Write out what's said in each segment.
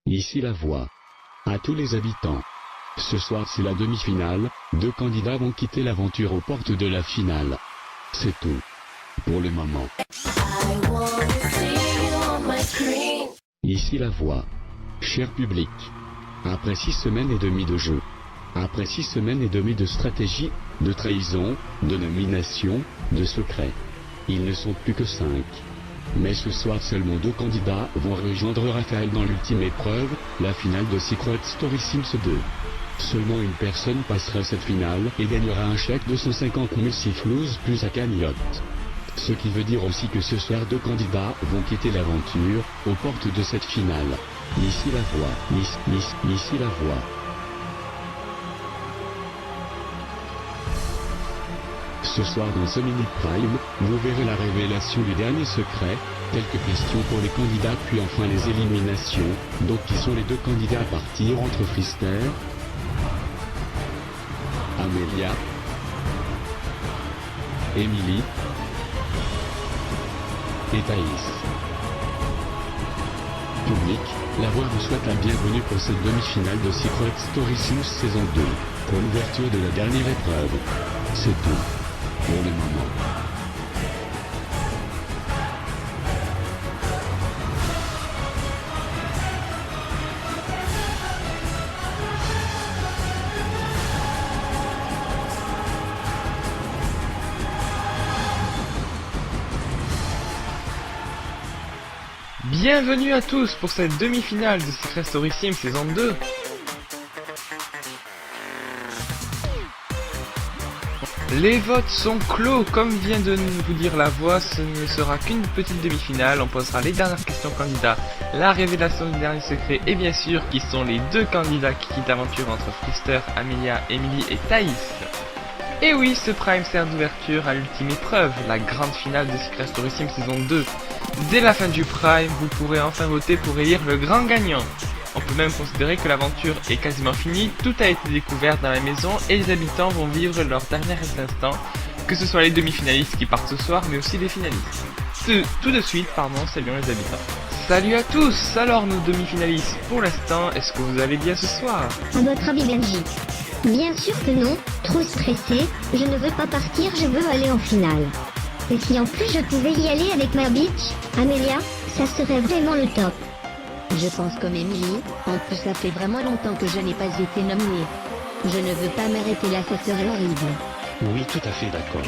Ici la voix. À tous les habitants. Ce soir c'est la demi-finale, 2 candidats vont quitter l'aventure aux portes de la finale. C'est tout. Pour le moment. Ici la voix. Cher public. Après 6 semaines et demie de jeu. Après 6 semaines et demie de stratégie, de trahison, de nomination, de secret. Ils ne sont plus que 5. Mais ce soir seulement 2 candidats vont rejoindre Raphaël dans l'ultime épreuve, la finale de Secret Story Sims 2. Seulement une personne passera cette finale et gagnera un chèque de 150 000 sifflouz plus sa cagnotte. Ce qui veut dire aussi que ce soir 2 candidats vont quitter l'aventure, aux portes de cette finale. Ici la voix. Ici la voix. Ce soir dans ce mini prime, vous verrez la révélation du dernier secret, quelques questions pour les candidats puis enfin les éliminations, donc qui sont les 2 candidats à partir entre Frister, Amélia, Émilie et Thaïs. Public, la voix vous souhaite la bienvenue pour cette demi-finale de Secret Story Sims saison 2, pour l'ouverture de la dernière épreuve. C'est tout. Pour le moment. Bienvenue à tous pour cette demi-finale de Secret Story Sims saison 2. Les votes sont clos, comme vient de vous dire la voix, ce ne sera qu'une petite demi-finale, on posera les dernières questions candidats, la révélation du dernier secret et bien sûr qui sont les 2 candidats qui quittent l'aventure entre Frister, Amelia, Emily et Thaïs. Et oui, ce prime sert d'ouverture à l'ultime épreuve, la grande finale de Secret Story Sims saison 2. Dès la fin du prime, vous pourrez enfin voter pour élire le grand gagnant. On peut même considérer que l'aventure est quasiment finie, tout a été découvert dans la maison et les habitants vont vivre leur dernier instant, que ce soit les demi-finalistes qui partent ce soir, mais aussi les finalistes. Tout de suite, saluons les habitants. Salut à tous. Alors nos demi-finalistes, pour l'instant, est-ce que vous allez bien ce soir? À votre avis, Benji? Bien sûr que non, trop stressé, je ne veux pas partir, je veux aller en finale. Et si en plus je pouvais y aller avec ma bitch, Amélia, ça serait vraiment le top. Je pense comme Émilie, en plus ça fait vraiment longtemps que je n'ai pas été nominée. Je ne veux pas m'arrêter là, ça serait horrible. Oui, tout à fait d'accord.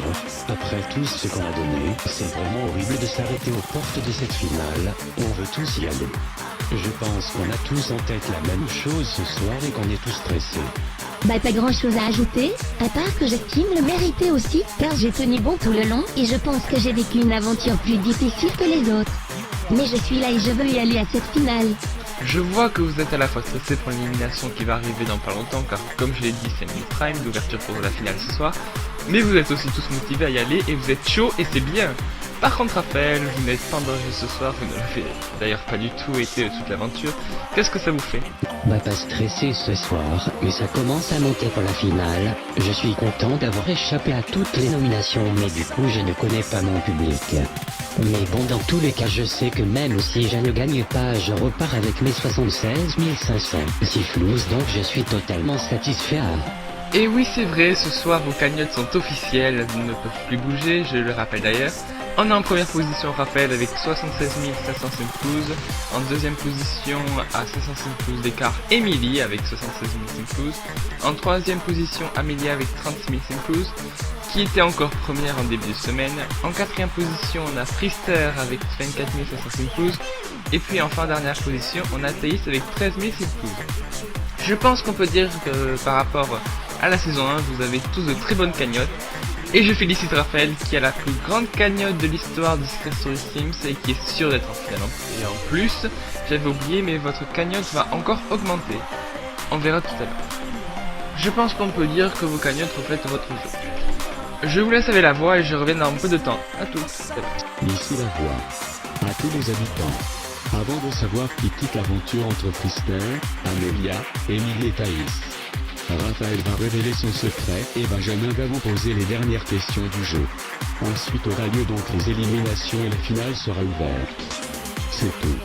Après tout ce qu'on a donné, c'est vraiment horrible de s'arrêter aux portes de cette finale. On veut tous y aller. Je pense qu'on a tous en tête la même chose ce soir et qu'on est tous stressés. Bah pas grand chose à ajouter, à part que j'estime le mériter aussi, car j'ai tenu bon tout le long et je pense que j'ai vécu une aventure plus difficile que les autres. Mais je suis là et je veux y aller à cette finale. Je vois que vous êtes à la fois stressé pour l'élimination qui va arriver dans pas longtemps, car comme je l'ai dit, c'est une prime d'ouverture pour la finale ce soir. Mais vous êtes aussi tous motivés à y aller et vous êtes chaud et c'est bien. Par contre Raphaël, vous n'êtes pas en danger ce soir, vous ne l'avez d'ailleurs pas du tout été toute l'aventure. Qu'est-ce que ça vous fait? Bah pas stressé ce soir, mais ça commence à monter pour la finale. Je suis content d'avoir échappé à toutes les nominations, mais du coup je ne connais pas mon public. Mais bon, dans tous les cas je sais que même si je ne gagne pas, je repars avec mes 76 500 sifflouz, donc je suis totalement satisfait. Et oui c'est vrai, ce soir vos cagnottes sont officielles, elles ne peuvent plus bouger, je le rappelle d'ailleurs. On est en première position Raphaël avec 76 500 sifflouz, en deuxième position à 500 sifflouz d'écart Émilie avec 76 000 sifflouz, en troisième position Amélia avec 36 000 sifflouz, qui était encore première en début de semaine, en quatrième position on a Frister avec 24 500 sifflouz, et puis enfin dernière position on a Thaïs avec 13 000 sifflouz. Je pense qu'on peut dire que par rapport à la saison 1 vous avez tous de très bonnes cagnottes. Et je félicite Raphaël qui a la plus grande cagnotte de l'histoire de Secret Story Sims et qui est sûr d'être en finale. Et en plus, j'avais oublié mais votre cagnotte va encore augmenter. On verra tout à l'heure. Je pense qu'on peut dire que vos cagnottes reflètent votre jeu. Je vous laisse avec la voix et je reviens dans un peu de temps. A tous. Ici la voix. À tous les habitants. Avant de savoir qui quitte l'aventure entre Frister, Amélia, Émilie et Thaïs, Raphaël va révéler son secret et Benjamin va vous poser les dernières questions du jeu. Ensuite aura lieu donc les éliminations et la finale sera ouverte. C'est tout.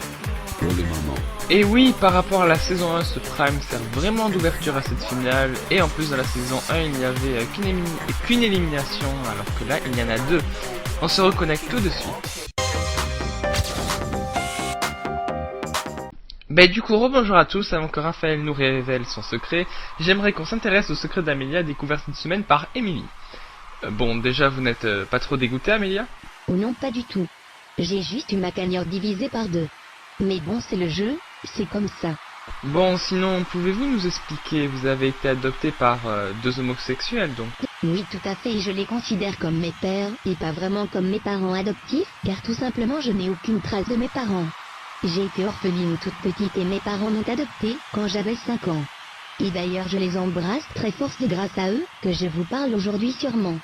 Pour le moment. Et oui, par rapport à la saison 1, ce Prime sert vraiment d'ouverture à cette finale, et en plus dans la saison 1, il n'y avait qu'une élimination, alors que là, il y en a 2. On se reconnecte tout de suite. Du coup, rebonjour à tous, avant que Raphaël nous révèle son secret, j'aimerais qu'on s'intéresse au secret d'Amélia découvert cette semaine par Émilie. Bon, déjà, vous n'êtes pas trop dégoûtée, Amélia? Oh non, pas du tout. J'ai juste eu ma cagnotte divisée par 2. Mais bon, c'est le jeu, c'est comme ça. Bon, sinon, pouvez-vous nous expliquer, vous avez été adopté par 2 homosexuels, donc? Oui, tout à fait, et je les considère comme mes pères, et pas vraiment comme mes parents adoptifs, car tout simplement je n'ai aucune trace de mes parents. J'ai été orpheline toute petite et mes parents m'ont adoptée quand j'avais 5 ans. Et d'ailleurs je les embrasse très fort, c'est grâce à eux que je vous parle aujourd'hui sûrement.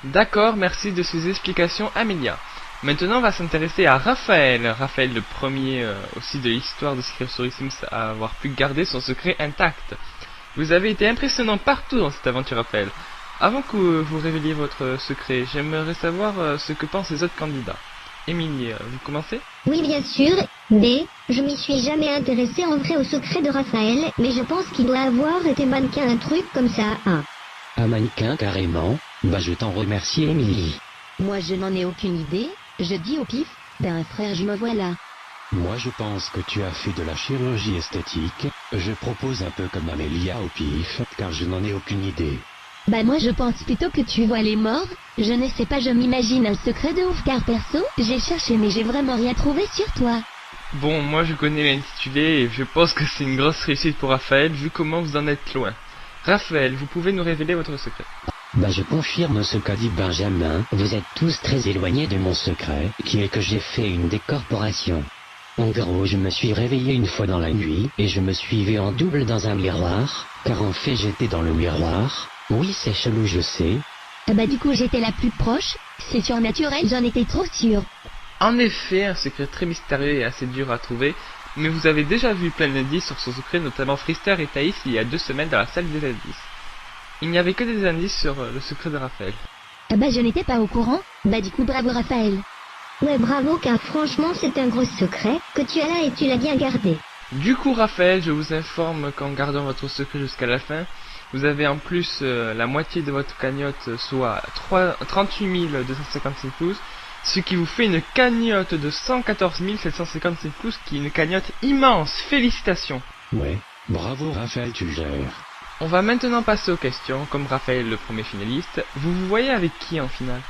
D'accord, merci de ces explications, Amélia. Maintenant, on va s'intéresser à Raphaël. Raphaël, le premier aussi de l'histoire de Secret Story Sims à avoir pu garder son secret intact. Vous avez été impressionnant partout dans cette aventure, Raphaël. Avant que vous révéliez votre secret, j'aimerais savoir ce que pensent les autres candidats. Émilie, vous commencez? Oui, bien sûr, mais je m'y suis jamais intéressée en vrai au secret de Raphaël, mais je pense qu'il doit avoir été mannequin un truc comme ça. Un mannequin carrément? Je t'en remercie, Émilie. Moi je n'en ai aucune idée, je dis au pif, frère je me voilà. Moi je pense que tu as fait de la chirurgie esthétique, je propose un peu comme Amélia au pif, car je n'en ai aucune idée. Moi je pense plutôt que tu vois les morts, je ne sais pas, je m'imagine un secret de ouf car perso, j'ai cherché mais j'ai vraiment rien trouvé sur toi. Bon, moi je connais l'intitulé et je pense que c'est une grosse réussite pour Raphaël vu comment vous en êtes loin. Raphaël, vous pouvez nous révéler votre secret? Je confirme ce qu'a dit Benjamin, vous êtes tous très éloignés de mon secret, qui est que j'ai fait une décorporation. En gros, je me suis réveillé une fois dans la nuit, et je me suis vu en double dans un miroir, car en fait j'étais dans le miroir. Oui, c'est chelou, je sais. Du coup j'étais la plus proche, c'est surnaturel, j'en étais trop sûre. En effet, un secret très mystérieux et assez dur à trouver, mais vous avez déjà vu plein d'indices sur son secret, notamment Frister et Thaïs il y a 2 semaines dans la salle des indices. Il n'y avait que des indices sur le secret de Raphaël. Je n'étais pas au courant, du coup bravo Raphaël. Ouais, bravo, car franchement c'est un gros secret que tu as là et tu l'as bien gardé. Du coup, Raphaël, je vous informe qu'en gardant votre secret jusqu'à la fin, vous avez en plus la moitié de votre cagnotte, soit 38 255 pouces, ce qui vous fait une cagnotte de 114 755 pouces, qui est une cagnotte immense. Félicitations. Ouais, bravo Raphaël, tu gères. On va maintenant passer aux questions. Comme Raphaël le premier finaliste, vous vous voyez avec qui en finale?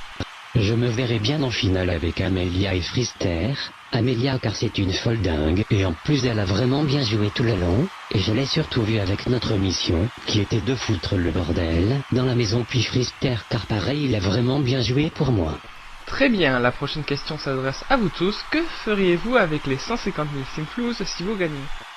Je me verrai bien en finale avec Amélia et Frister. Amélia car c'est une folle dingue, et en plus elle a vraiment bien joué tout le long, et je l'ai surtout vue avec notre mission, qui était de foutre le bordel dans la maison, puis Frister car pareil il a vraiment bien joué pour moi. Très bien, la prochaine question s'adresse à vous tous. Que feriez-vous avec les 150 000 Simflouz si vous gagnez?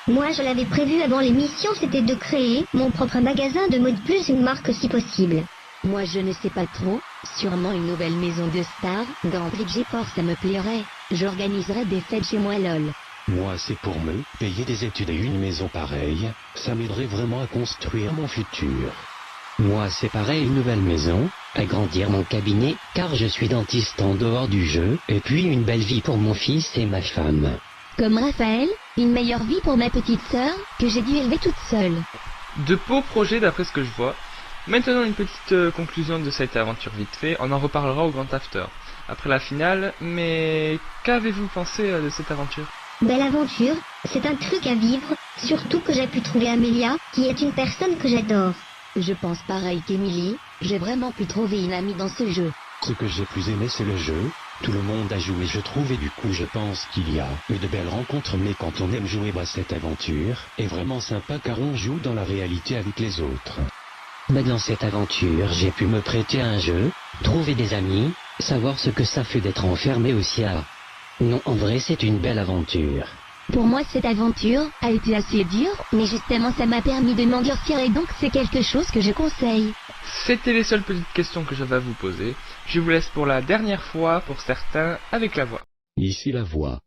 Moi je l'avais prévu avant l'émission, c'était de créer mon propre magasin de mode plus une marque si possible. Moi je ne sais pas trop, sûrement une nouvelle maison de stars, dans Bridgeport ça me plairait, j'organiserais des fêtes chez moi lol. Moi c'est pour me payer des études et une maison pareille, ça m'aiderait vraiment à construire mon futur. Moi c'est pareil, une nouvelle maison, agrandir mon cabinet, car je suis dentiste en dehors du jeu, et puis une belle vie pour mon fils et ma femme. Comme Raphaël, une meilleure vie pour ma petite sœur, que j'ai dû élever toute seule. De beaux projets d'après ce que je vois. Maintenant une petite conclusion de cette aventure vite fait, on en reparlera au Grand After, après la finale, mais qu'avez-vous pensé de cette aventure? Belle aventure, c'est un truc à vivre, surtout que j'ai pu trouver Amélia, qui est une personne que j'adore. Je pense pareil qu'Émilie, j'ai vraiment pu trouver une amie dans ce jeu. Ce que j'ai plus aimé c'est le jeu, tout le monde a joué je trouve et du coup je pense qu'il y a eu de belles rencontres, mais quand on aime jouer cette aventure est vraiment sympa car on joue dans la réalité avec les autres. Dans cette aventure j'ai pu me prêter à un jeu, trouver des amis, savoir ce que ça fait d'être enfermé aussi à... Non en vrai c'est une belle aventure. Pour moi cette aventure a été assez dure, mais justement ça m'a permis de m'endurcir et donc c'est quelque chose que je conseille. C'était les seules petites questions que j'avais à vous poser. Je vous laisse pour la dernière fois, pour certains, avec la voix. Ici la voix.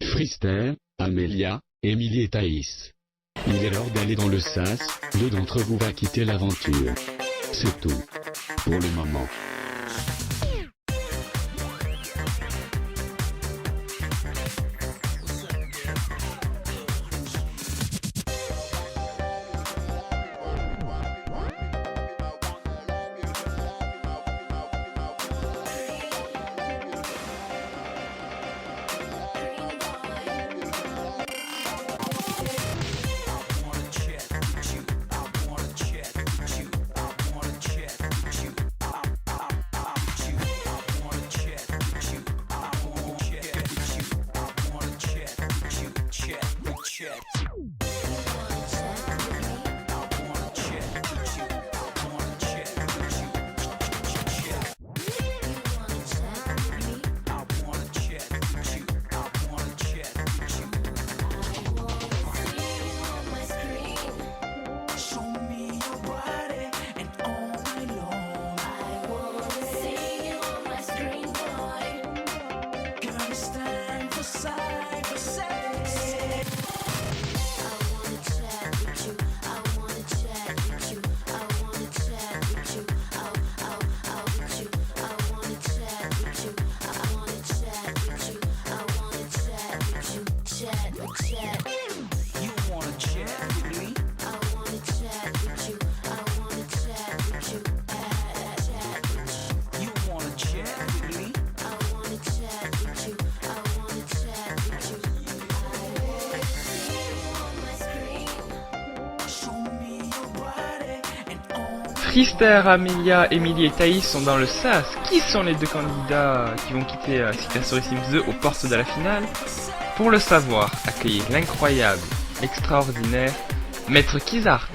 Frister, Amélia, Émilie et Thaïs. Il est l'heure d'aller dans le sas, 2 d'entre vous va quitter l'aventure. C'est tout. Pour le moment. Frister, Amelia, Emily et Thaïs sont dans le SAS. Qui sont les deux candidats qui vont quitter Secret Story Sims 2 aux portes de la finale? Pour le savoir, accueillez l'incroyable, extraordinaire, Maître Kizart.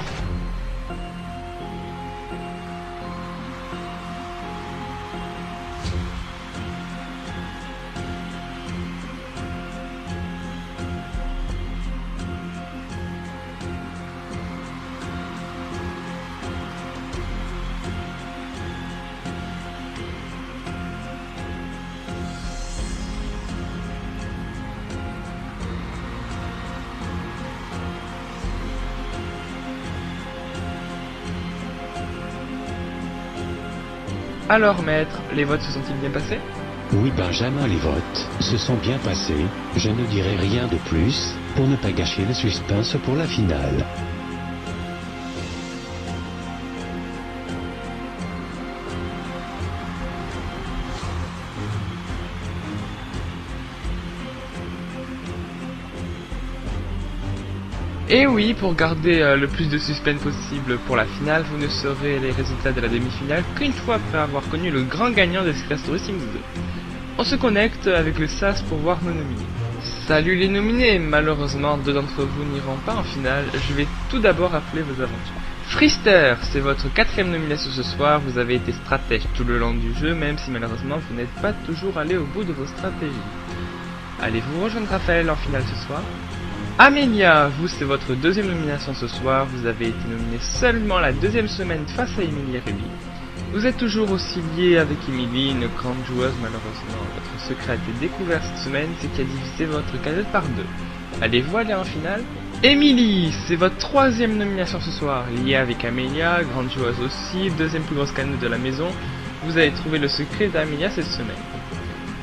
Alors maître, les votes se sont-ils bien passés? Oui Benjamin, les votes se sont bien passés. Je ne dirai rien de plus, pour ne pas gâcher le suspense pour la finale. Et oui, pour garder le plus de suspense possible pour la finale, vous ne saurez les résultats de la demi-finale qu'une fois après avoir connu le grand gagnant de Secret Story Sims 2. On se connecte avec le SAS pour voir nos nominés. Salut les nominés, malheureusement 2 d'entre vous n'iront pas en finale, je vais tout d'abord rappeler vos aventures. Frister, c'est votre 4ème nomination ce soir, vous avez été stratège tout le long du jeu, même si malheureusement vous n'êtes pas toujours allé au bout de vos stratégies. Allez-vous rejoindre Raphaël en finale ce soir? Amelia, vous c'est votre 2ème nomination ce soir, vous avez été nominé seulement la 2ème semaine face à Emily et Ruby. Vous êtes toujours aussi lié avec Emily, une grande joueuse malheureusement. Votre secret a été découvert cette semaine, c'est qu'elle a divisé votre cagnotte par 2. Allez-vous aller en finale? Emily, c'est votre 3ème nomination ce soir, liée avec Amelia, grande joueuse aussi, 2ème plus grosse cagnotte de la maison. Vous avez trouvé le secret d'Amelia cette semaine.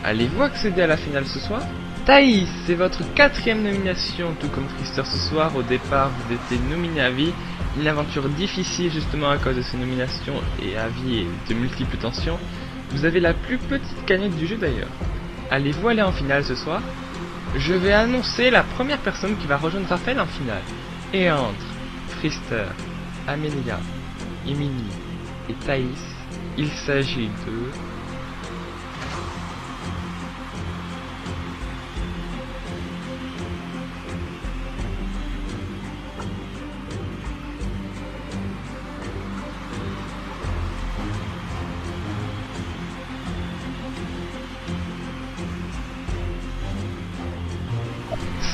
Allez-vous accéder à la finale ce soir? Thaïs, c'est votre 4ème nomination, tout comme Frister ce soir. Au départ, vous étiez nominé à vie. Une aventure difficile justement à cause de ces nominations et à vie et de multiples tensions. Vous avez la plus petite cagnotte du jeu d'ailleurs. Allez-vous aller en finale ce soir? Je vais annoncer la première personne qui va rejoindre Raphaël en finale. Et entre Frister, Amelia, Emily et Thaïs, il s'agit de...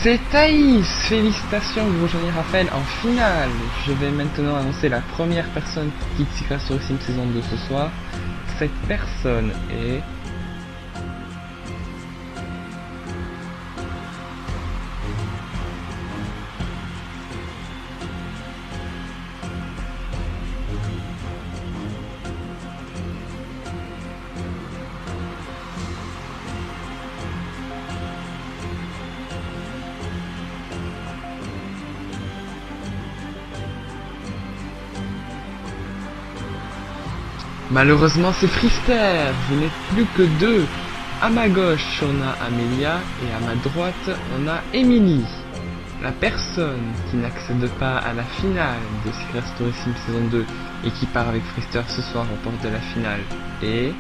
C'est Thaïs! Félicitations, vous rejoignez Raphaël en finale. Je vais maintenant annoncer la première personne qui quitte Secret Story Sims saison 2 ce soir. Cette personne est... Malheureusement, c'est Frister. Vous n'êtes plus que 2. À ma gauche, on a Amelia et à ma droite, on a Emily. La personne qui n'accède pas à la finale de Secret Story Sims saison 2 et qui part avec Frister ce soir aux portes de la finale est...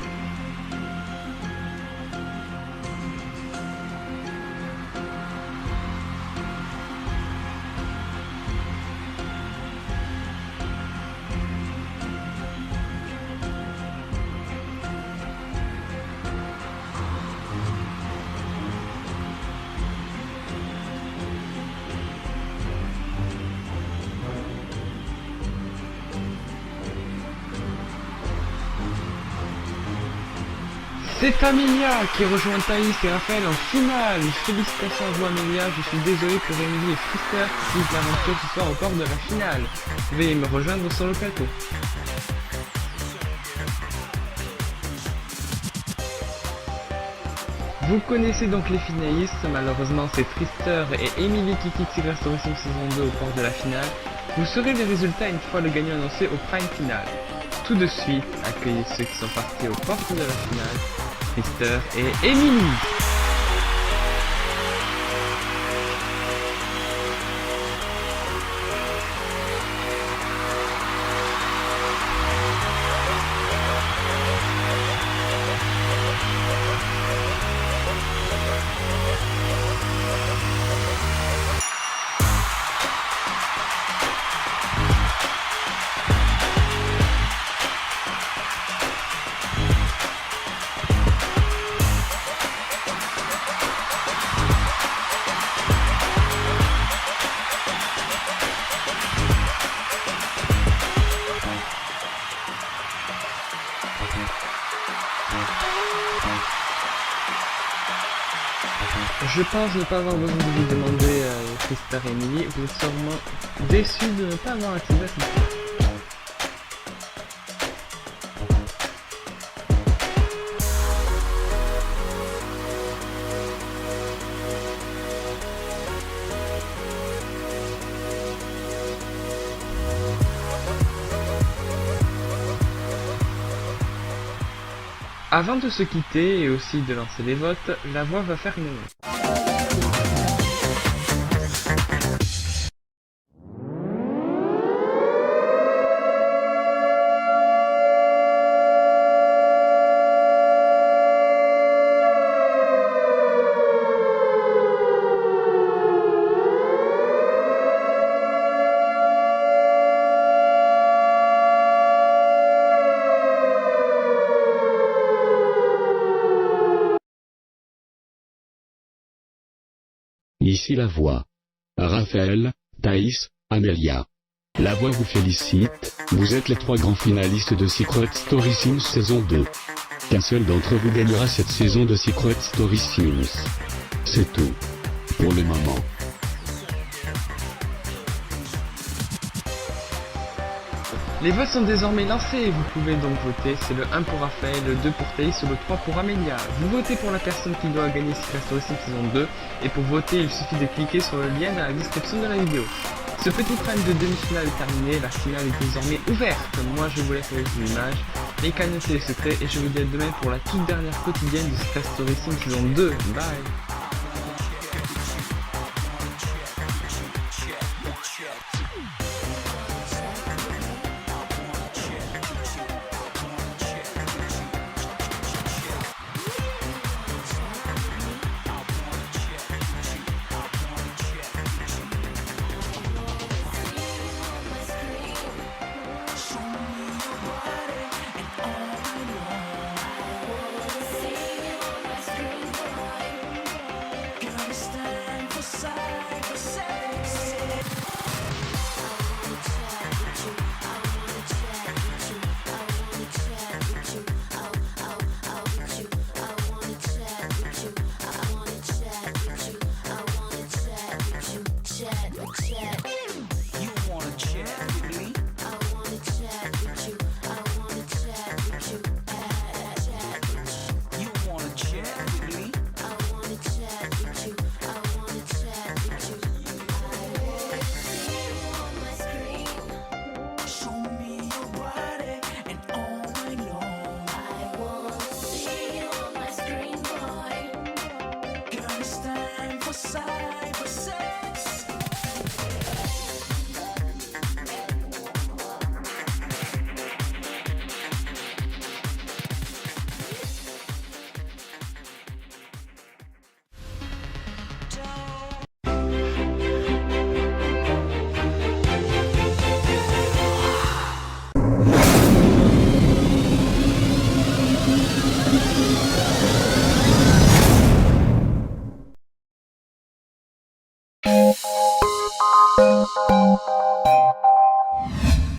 C'est Amelia qui rejoint Thaïs et Raphaël en finale. Félicitations à vous Amelia, je suis désolé pour Emily et Frister qui vivent l'aventure ce soir au port de la finale. Veuillez me rejoindre sur le plateau. Vous connaissez donc les finalistes, malheureusement c'est Frister et Emily qui quittent Secret Story Sim saison 2 au port de la finale. Vous saurez les résultats une fois le gagnant annoncé au prime final. Tout de suite, accueillez ceux qui sont partis aux portes de la finale, Frister et Emily. Je pense ne pas avoir besoin de vous demander, Frister et Emily, vous êtes sûrement déçus de ne pas avoir accès à ce. Avant de se quitter et aussi de lancer les votes, la voix va faire une annonce. Ici la voix. Raphaël, Thaïs, Amelia. La voix vous félicite, vous êtes les 3 grands finalistes de Secret Story Sims saison 2. Qu'un seul d'entre vous gagnera cette saison de Secret Story Sims. C'est tout. Pour le moment. Les votes sont désormais lancés et vous pouvez donc voter. C'est le 1 pour Raphaël, le 2 pour Thaïs ou le 3 pour Amelia. Vous votez pour la personne qui doit gagner Secret Story Sim saison 2 et pour voter il suffit de cliquer sur le lien dans la description de la vidéo. Ce petit prime de demi-finale est terminé, la finale est désormais ouverte. Moi je vous laisse avec une image, les cagnottes et les secrets et je vous dis à demain pour la toute dernière quotidienne de Secret Story Sim saison 2. Bye.